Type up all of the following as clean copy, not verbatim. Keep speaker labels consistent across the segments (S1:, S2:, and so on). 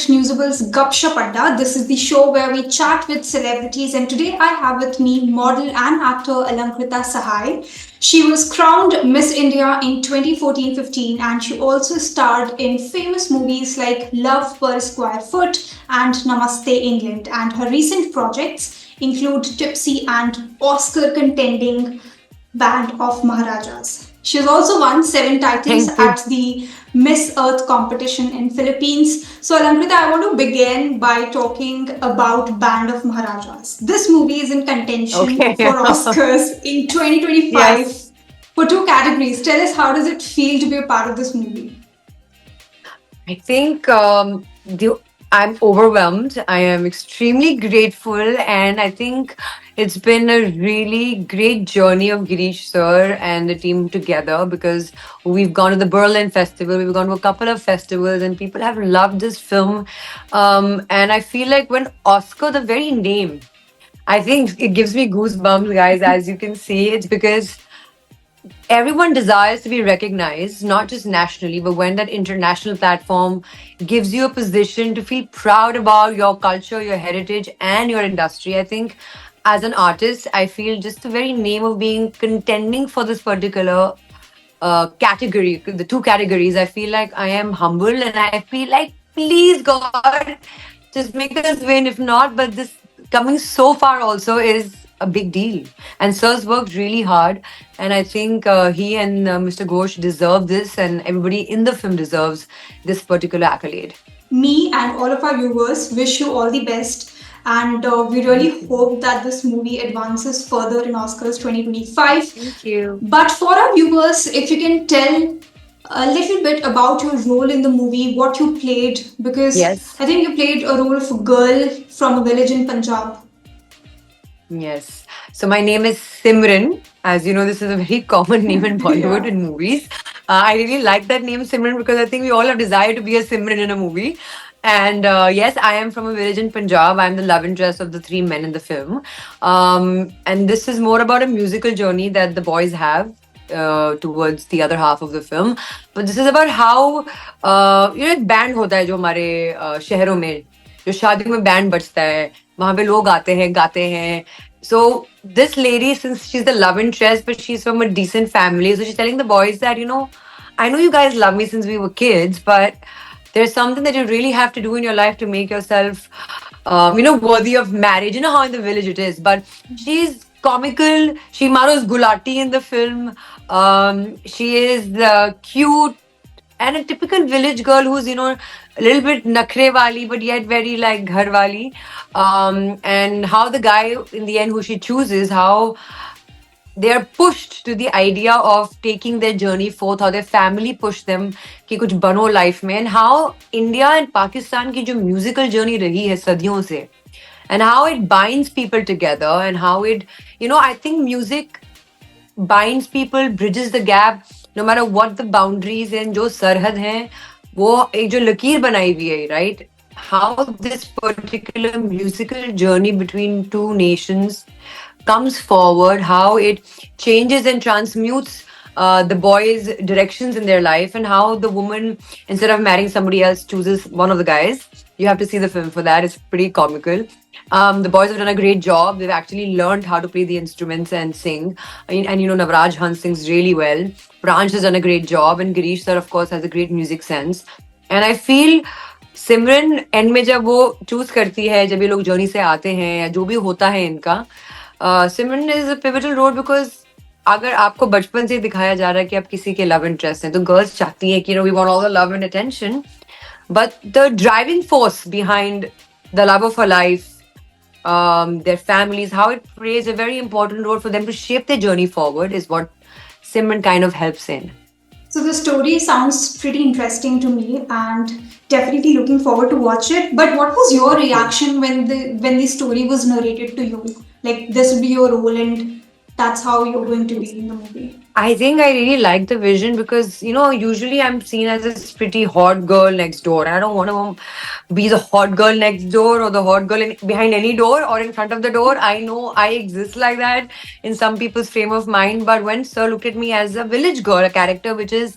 S1: Newsable's Gupsha Padda. This is the show where we chat with celebrities, and today I have with me model and actor Alankrita Sahai. She was crowned Miss India in 2014-15, and she also starred in famous movies like Love per Square Foot and Namaste England. And her recent projects include Tipsy and Oscar contending Band of Maharajas. She has also won 7 titles
S2: Thank you.
S1: at the Miss Earth competition in Philippines. So, Alamrita, I want to begin by talking about Band of Maharajas. This movie is in contention
S2: Okay.
S1: for Oscars in 2025
S2: Yes.
S1: for 2 categories. Tell us, how does it feel to be a part of this movie?
S2: I think I'm overwhelmed. I am extremely grateful, and I think it's been a really great journey of Girish sir and the team together because we've gone to the Berlin Festival, we've gone to a couple of festivals, and people have loved this film. And I feel like when Oscar, the very name, I think it gives me goosebumps, guys, as you can see. It's because everyone desires to be recognized, not just nationally, but when that international platform gives you a position to feel proud about your culture, your heritage, and your industry. I think as an artist, I feel just the very name of being contending for this particular category, the 2 categories, I feel like I am humble and I feel like, please, God, just make us win. If not, but this coming so far also is a big deal. And Sir's worked really hard. And I think he and Mr. Ghosh deserve this, and everybody in the film deserves this particular accolade.
S1: Me and all of our viewers wish you all the best. And we
S2: Thank
S1: really
S2: you.
S1: hope that this movie advances further in Oscars 2025.
S2: Thank you.
S1: But for our viewers, if you can tell a little bit about your role in the movie, what you played, because
S2: Yes.
S1: I think you played a role of a girl from a village in Punjab.
S2: Yes. So my name is Simran. As you know, this is a very common name in Bollywood
S1: Yeah.
S2: in movies. I really like that name Simran because I think we all have desire to be a Simran in a movie. And yes, I am from a village in Punjab. I'm the love interest of the 3 men in the film. And this is more about a musical journey that the boys have towards the other half of the film. But this is about how एक band होता है जो हमारे शहरों में जो शादियों में बैंड बजता है वहां पे लोग आते हैं गाते हैं. So this lady, since she's the love interest, but she's from a decent family, so she's telling the boys that, I know you guys love me since we were kids, but there's something that you really have to do in your life to make yourself, worthy of marriage. You know how in the village it is. But she's comical. She Maro's Gulati in the film. She is cute and a typical village girl who's a little bit nakhre wali but yet very like ghar wali. And how the guy in the end who she chooses, how they are pushed to the idea of taking their journey forth, how their family pushed them कि कुछ बनो life में, and how India and Pakistan की जो musical journey रही है सदियों से, and how it binds people together, and how it, I think music binds people, bridges the gap, no matter what the boundaries and जो सरहद हैं वो एक जो लकीर बनाई हुई है, right? How this particular musical journey between 2 nations comes forward, how it changes and transmutes the boys' directions in their life, and how the woman, instead of marrying somebody else, chooses one of the guys. You have to see the film for that. It's pretty comical. The boys have done a great job. They've actually learned how to play the instruments and sing. And Navraj Hunt sings really well. Pranch has done a great job. And Girish sir, of course, has a great music sense. And I feel Simran and में जब वो choose करती है, जब ये लोग journey से आते हैं या जो भी होता है इनका, Simran is a pivotal role because अगर आपको बचपन से दिखाया जा रहा है कि आप किसी के लव इंटरेस्ट हैं तो गर्ल्स चाहती हैं कि we want all the love and attention, but the driving force behind the love of a life, their families, how it plays a very important role for them to shape their journey forward is what Simran kind of helps in.
S1: So the story sounds pretty interesting to me, and definitely looking forward to watch it. But what was your
S2: Thank you.
S1: reaction when the story was narrated to you? Like, this will be your role, and that's how you're going to be in the movie.
S2: I think I really like the vision because, usually I'm seen as this pretty hot girl next door. I don't want to be the hot girl next door or the hot girl behind any door or in front of the door. I know I exist like that in some people's frame of mind. But when Sir looked at me as a village girl, a character which is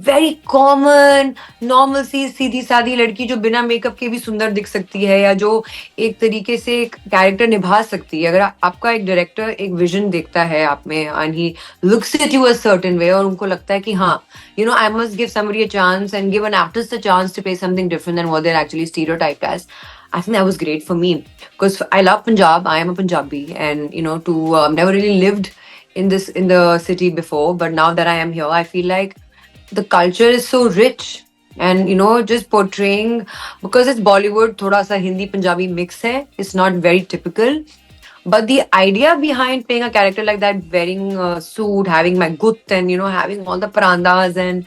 S2: very common normal सी सीधी सादी लड़की जो बिना makeup के भी सुंदर दिख सकती है, या जो एक तरीके से एक कैरेक्टर निभा सकती है। अगर आपका एक डायरेक्टर एक विजन देखता है आप में and he looks at you a certain way, और उनको लगता है कि हाँ, I must give somebody a chance and give an artist a chance to play something different than what they are actually stereotyped as. I think that was great for me because I love Punjab. I am a Punjabi, and to never really lived in the city before, but now that I am here, I feel like the culture is so rich, and just portraying, because it's Bollywood, thoda sa Hindi Punjabi mix hai, it's not very typical, but the idea behind playing a character like that, wearing a suit, having my gut, and having all the prandas, and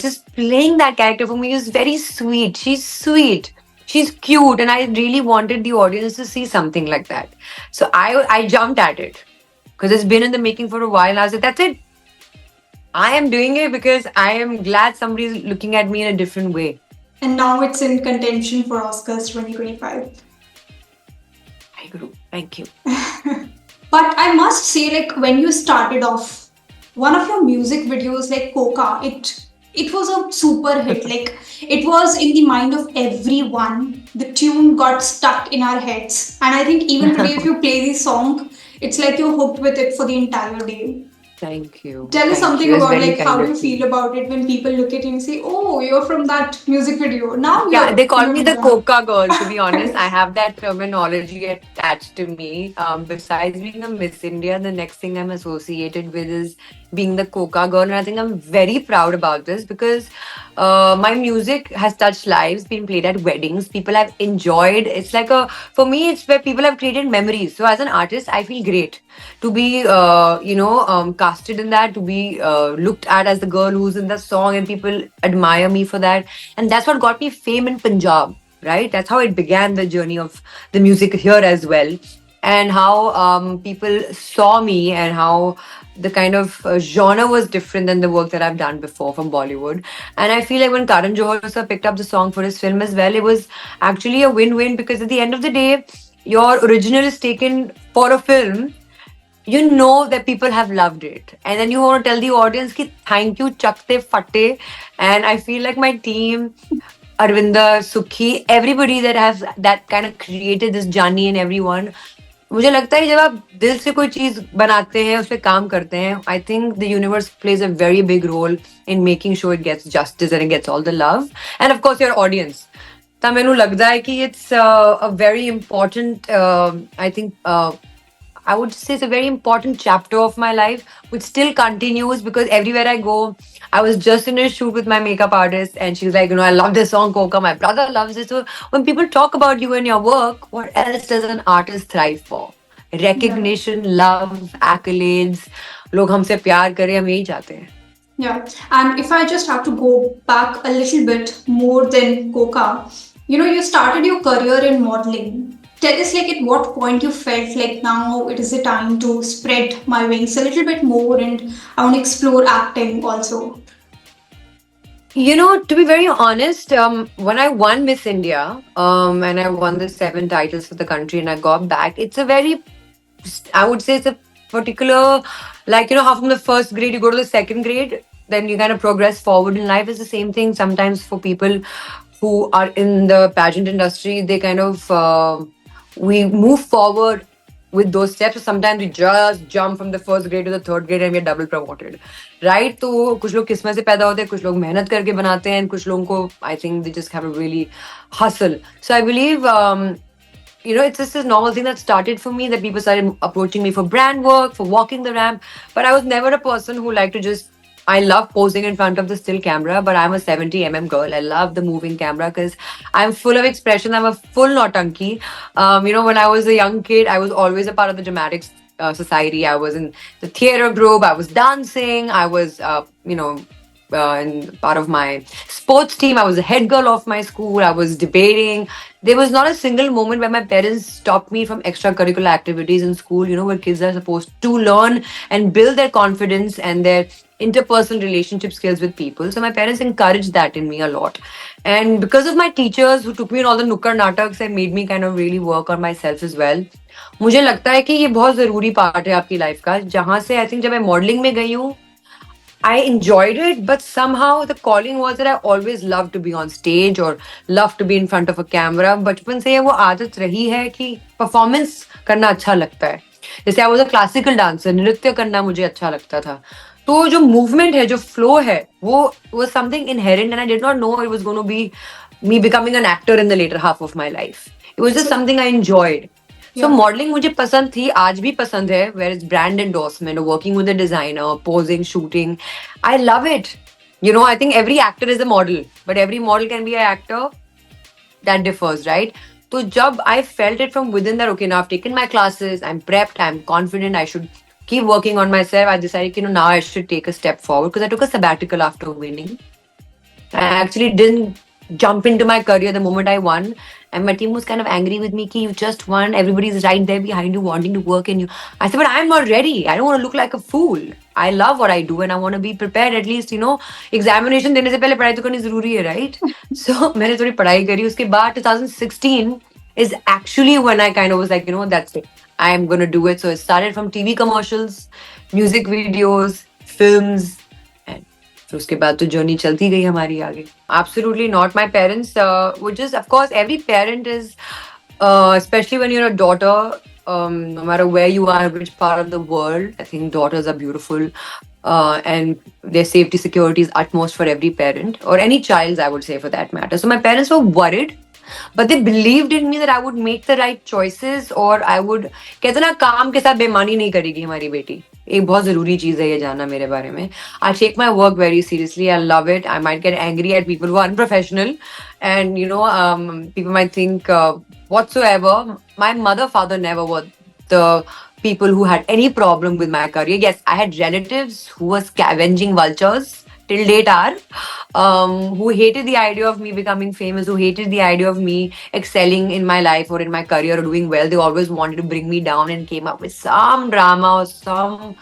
S2: just playing that character for me is very sweet. She's sweet, she's cute, and I really wanted the audience to see something like that. So I jumped at it because it's been in the making for a while, and I was like, that's it, I am doing it because I am glad somebody's looking at me in a different way.
S1: And now it's in contention for Oscars 2025.
S2: Hi, Guru. Thank you.
S1: But I must say, like, when you started off, one of your music videos, like Coca, it was a super hit. Like, it was in the mind of everyone. The tune got stuck in our heads. And I think even today, if you play the song, it's like you're hooked with it for the entire day.
S2: Thank you.
S1: Tell us
S2: Thank
S1: something
S2: you. That's
S1: about,
S2: very
S1: like, how
S2: kind
S1: you
S2: of you.
S1: feel about it when people look at you and say, "Oh, you're from that music video." Now
S2: Yeah, they call
S1: you're
S2: me
S1: in
S2: the
S1: that.
S2: Coca girl, to be honest. I have that terminology attached to me. Besides being a Miss India, the next thing I'm associated with is being the Coca girl. And I think I'm very proud about this because my music has touched lives, been played at weddings. People have enjoyed. It's like for me, it's where people have created memories. So as an artist, I feel great to be, casted in that, to be looked at as the girl who's in the song, and people admire me for that. And that's what got me fame in Punjab, right? That's how it began, the journey of the music here as well. And how people saw me, and how the kind of genre was different than the work that I've done before from Bollywood. And I feel like when Karan Johar sir picked up the song for his film as well, it was actually a win-win, because at the end of the day, your original is taken for a film, that people have loved it, and then you want to tell the audience ki thank you, chakte fatte. And I feel like my team, Arvinder, Sukhi, everybody that has that kind of created this journey in everyone, मुझे लगता है जब आप दिल से कोई चीज बनाते हैं, उस पर काम करते हैं, I think the universe plays a very big role in making sure it gets justice and it gets all the love and of course your audience. ਤਾਂ ਮੈਨੂੰ ਲੱਗਦਾ ਹੈ ਕਿ it's a very important, I think, I would say it's a very important chapter of my life, which still continues, because everywhere I go, I was just in a shoot with my makeup artist, and she's like, I love this song, Coca. My brother loves it. So when people talk about you and your work, what else does an artist thrive for? Recognition, love, accolades. लोग हमसे प्यार करें, हम यही चाहते हैं.
S1: Yeah, and if I just have to go back a little bit more than Coca, you started your career in modeling. Tell us, like, at what point you felt like now it is the time to spread my wings a little bit more, and I want to explore acting also.
S2: To be very honest, when I won Miss India, and I won the 7 titles for the country, and I got back, it's a very, I would say it's a particular, like, how from the first grade you go to the second grade, then you kind of progress forward in life. Is the same thing sometimes for people who are in the pageant industry. They kind of, we move forward with those steps. Sometimes we just jump from the first grade to the third grade and we're double promoted, right? तो कुछ लोग किस्मत से पैदा होते हैं, कुछ लोग मेहनत करके बनाते हैं, कुछ लोगों को, I think they just have a really hustle. So I believe, it's just this normal thing that started for me, that people started approaching me for brand work, for walking the ramp. But I was never a person who liked to just, I love posing in front of the still camera, but I'm a 70 girl. I love the moving camera because I'm full of expression. I'm a full nautanki. When I was a young kid, I was always a part of the dramatics society. I was in the theater group. I was dancing. I was, in part of my sports team. I was the head girl of my school. I was debating. There was not a single moment where my parents stopped me from extracurricular activities in school, where kids are supposed to learn and build their confidence and their interpersonal relationship skills with people. So my parents encouraged that in me a lot. And because of my teachers who took me on all the Nukkad Nataks and made me kind of really work on myself as well, मुझे लगता है कि ये बहुत जरूरी part है आपकी life का, जहां से आई थिंक जब मैं मॉडलिंग में गई हूँ, I enjoyed it, but somehow the calling was that I always loved to be on stage or loved to be in front of a camera. बचपन से वो आदत रही है कि performance करना अच्छा लगता है. जैसे I was a classical dancer, नृत्य करना मुझे अच्छा लगता था. तो जो movement है, जो flow है, वो was something inherent, and I did not know it was going to be me becoming an actor in the later half of my life. It was just something I enjoyed. So
S1: Yeah.
S2: modeling मुझे पसंद थी, आज भी पसंद है. Where it's brand endorsement or working with a designer, posing, shooting, I love it. You know, I think every actor is a model, but every model can be an actor. That differs, right? So jab I felt it from within that, okay, now I've taken my classes, I'm prepped, I'm confident, I should keep working on myself. I decided, now I should take a step forward because I took a sabbatical after winning. I actually didn't jump into my career the moment I won. And my team was kind of angry with me, ki you just won, everybody's right there behind you wanting to work in you. I said, but I'm not ready. I don't want to look like a fool. I love what I do and I want to be prepared at least, examination देने से पहले पढ़ाई तो करनी जरूरी है, right? So मैंने थोड़ी पढ़ाई करी. उसके बाद 2016 is actually when I kind of was like, that's it. I'm going to do it. So it started from TV commercials, music videos, films, and फिर उसके बाद तो जर्नी चलती गई हमारी आगे. Absolutely not. My parents would just, of course, every parent is, especially when you're a daughter, no matter where you are, which part of the world, I think daughters are beautiful. And their safety security is utmost for every parent or any child, I would say, for that matter. So my parents were worried, but they believed in me that I would make the right choices or I would. कहते ना काम के साथ बेईमानी नहीं करेगी हमारी बेटी. एक बहुत जरूरी चीज है ये जानना मेरे बारे में. I take my work very seriously. I love it. I might get angry at people who are unprofessional, and people might think whatsoever. My mother, father never were the people who had any problem with my career. Yes, I had relatives who were scavenging vultures till date are, who hated the idea of me becoming famous, who hated the idea of me excelling in my life or in my career or doing well. They always wanted to bring me down and came up with some drama or some,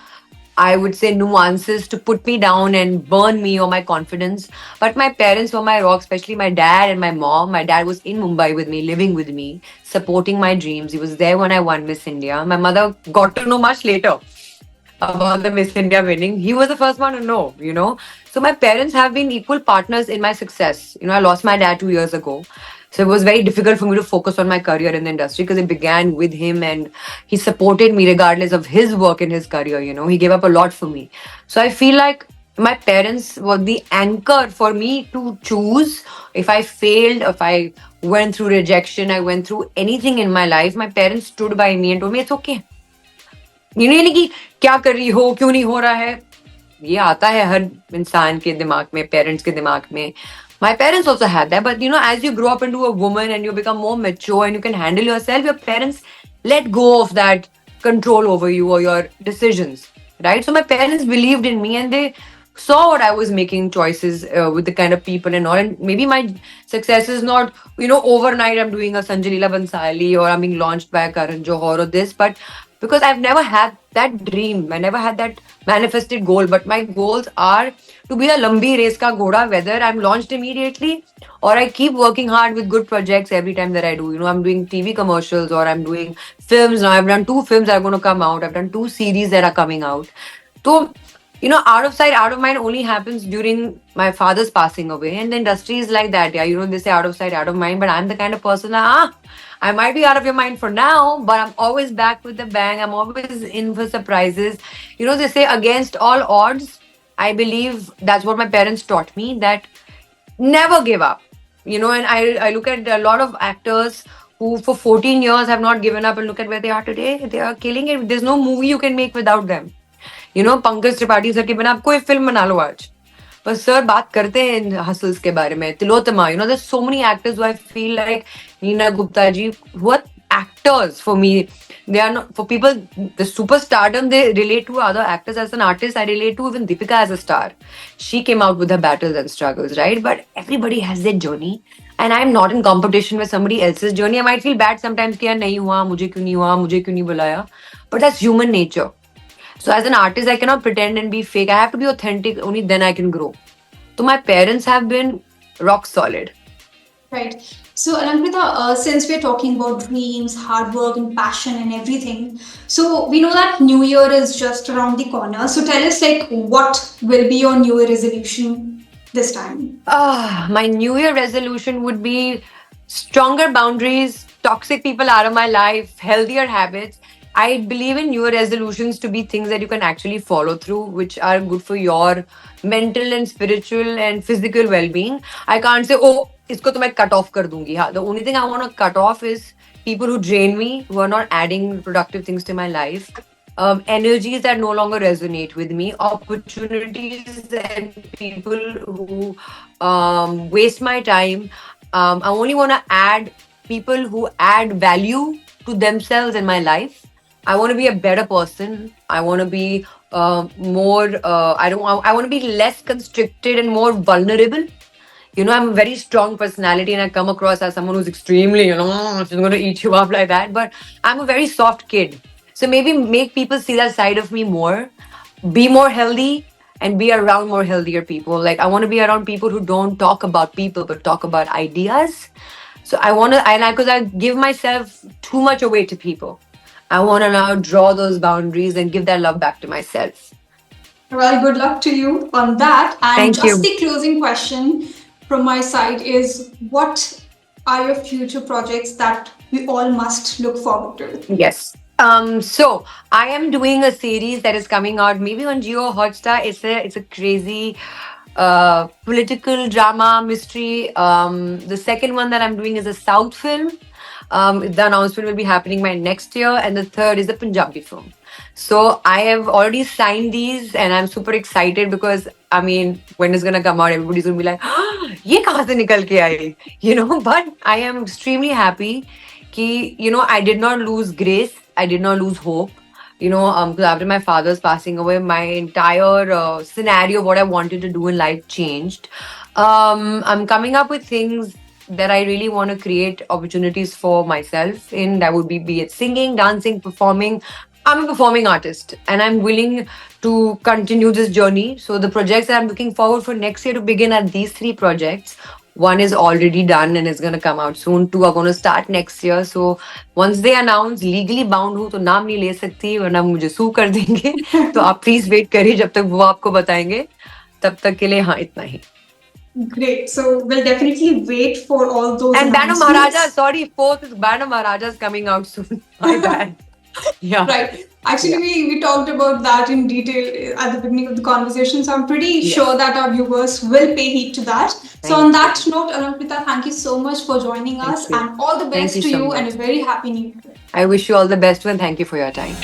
S2: I would say, nuances to put me down and burn me or my confidence. But my parents were my rock, especially my dad and my mom. My dad was in Mumbai with me, living with me, supporting my dreams. He was there when I won Miss India. My mother got to know much later about the Miss India winning. He was the first one to know. So my parents have been equal partners in my success. I lost my dad 2 years ago. So it was very difficult for me to focus on my career in the industry because it began with him and he supported me regardless of his work in his career. He gave up a lot for me. So I feel like my parents were the anchor for me to choose. If I failed, if I went through rejection, I went through anything in my life, my parents stood by me and told me it's okay. ये नहीं कि क्या कर रही हो, क्यों नहीं हो रहा है. ये आता है हर इंसान के दिमाग में, पेरेंट्स के दिमाग में. My parents also had that, but as you grow up into a woman and you become more mature and you can handle yourself, your parents let go of that control over you or your decisions, right? So my parents believed in me and they saw what I was making choices with the kind of people and all. And maybe my success is not, overnight I'm doing a Sanjay Leela Bhansali or I'm being launched by a Karan Johar or this, but because I've never had that dream. I never had that manifested goal. But my goals are to be a lambi race ka ghoda, whether I'm launched immediately or I keep working hard with good projects every time that I do. I'm doing TV commercials or I'm doing films now. I've done 2 films that are going to come out. I've done 2 series that are coming out. So, out of sight, out of mind only happens during my father's passing away. And the industry is like that. Yeah, they say out of sight, out of mind. But I'm the kind of person that, I might be out of your mind for now, but I'm always back with the bang. I'm always in for surprises. They say against all odds, I believe that's what my parents taught me, that never give up. And I look at a lot of actors who for 14 years have not given up and look at where they are today. They are killing it. There's no movie you can make without them. Pankaj Tripathi sir के बिना आप कोई film बना लो आज. पर sir बात करते हैं इन हसल्स के बारे में. Tilottama, there's so many actors who I feel like Neena Gupta ji, who are actors for me. They are not, for people, the superstardom they relate to other actors. As an artist, I relate to even Deepika as a star. She came out with her battles and struggles, right? But everybody has their journey. And I'm not in competition with somebody else's journey. I might feel bad sometimes कि यार नहीं हुआ, मुझे क्यों नहीं हुआ, मुझे क्यों नहीं बुलाया. But that's human nature. So as an artist, I cannot pretend and be fake. I have to be authentic. Only then I can grow. So my parents have been rock solid.
S1: Right. So, Alamkrita, since we're talking about dreams, hard work, and passion, and everything, so we know that New Year is just around the corner. So, tell us, like, what will be your New Year resolution this time?
S2: My New Year resolution would be stronger boundaries, toxic people out of my life, healthier habits. I believe in New Year resolutions to be things that you can actually follow through, which are good for your mental and spiritual and physical well-being. I can't say, oh, isko to main cut off kar dungi. Ha. The only thing I want to cut off is people who drain me, who are not adding productive things to my life. Energies that no longer resonate with me, opportunities and people who waste my time. I only want to add people who add value to themselves in my life. I want to be a better person. I want to be more. I don't. I want to be less constricted and more vulnerable. You know, I'm a very strong personality and I come across as someone who's extremely, she's going to eat you up like that. But I'm a very soft kid. So maybe make people see that side of me more, be more healthy, and be around more healthier people. Like, I want to be around people who don't talk about people, but talk about ideas. So I want to, and because I give myself too much away to people. I want to now draw those boundaries and give that love back to myself.
S1: Well, good luck to you on that. And
S2: Thank
S1: just
S2: you.
S1: the closing question from my side is, what are your future projects that we all must look forward to?
S2: Yes. So I am doing a series that is coming out maybe on Geo Hotstar. It's a crazy political drama mystery. The second one that I'm doing is a South film. The announcement will be happening by next year, and the third is a Punjabi film. So I have already signed these, and I'm super excited because I mean, when it's gonna come out, everybody's gonna be like, "ये कहाँ से निकल के आई?" You know. But I am extremely happy कि I did not lose grace, I did not lose hope. 'Cause after my father's passing away, my entire scenario, what I wanted to do in life changed. I'm coming up with things that I really want to create opportunities for myself in. That would be it singing, dancing, performing. I'm a performing artist and I'm willing to continue this journey. So the projects that I'm looking forward for next year to begin are these three projects. One is already done and is going to come out soon. Two are going to start next year. So once they announce, legally bound हूँ तो नाम नहीं ले सकती वरना मुझे सू कर देंगे. तो आप प्लीज वेट करिए जब तक वो आपको बताएंगे. तब तक के लिए हाँ इतना ही.
S1: Great. So we'll definitely wait for all those.
S2: And Band of
S1: announcements.
S2: Maharaja, sorry, fourth is Band of Maharaja is coming out soon. My bad. Yeah.
S1: Right. Actually, we talked about that in detail at the beginning of the conversation. So I'm pretty
S2: Yes.
S1: sure that our viewers will pay heed to that. So
S2: Thank
S1: on that note, Alamkrita, thank you so much for joining
S2: Thank
S1: us
S2: you.
S1: and all the
S2: Thank
S1: best
S2: you
S1: to
S2: so
S1: you
S2: much.
S1: and a very happy new year.
S2: I wish you all the best and thank you for your time.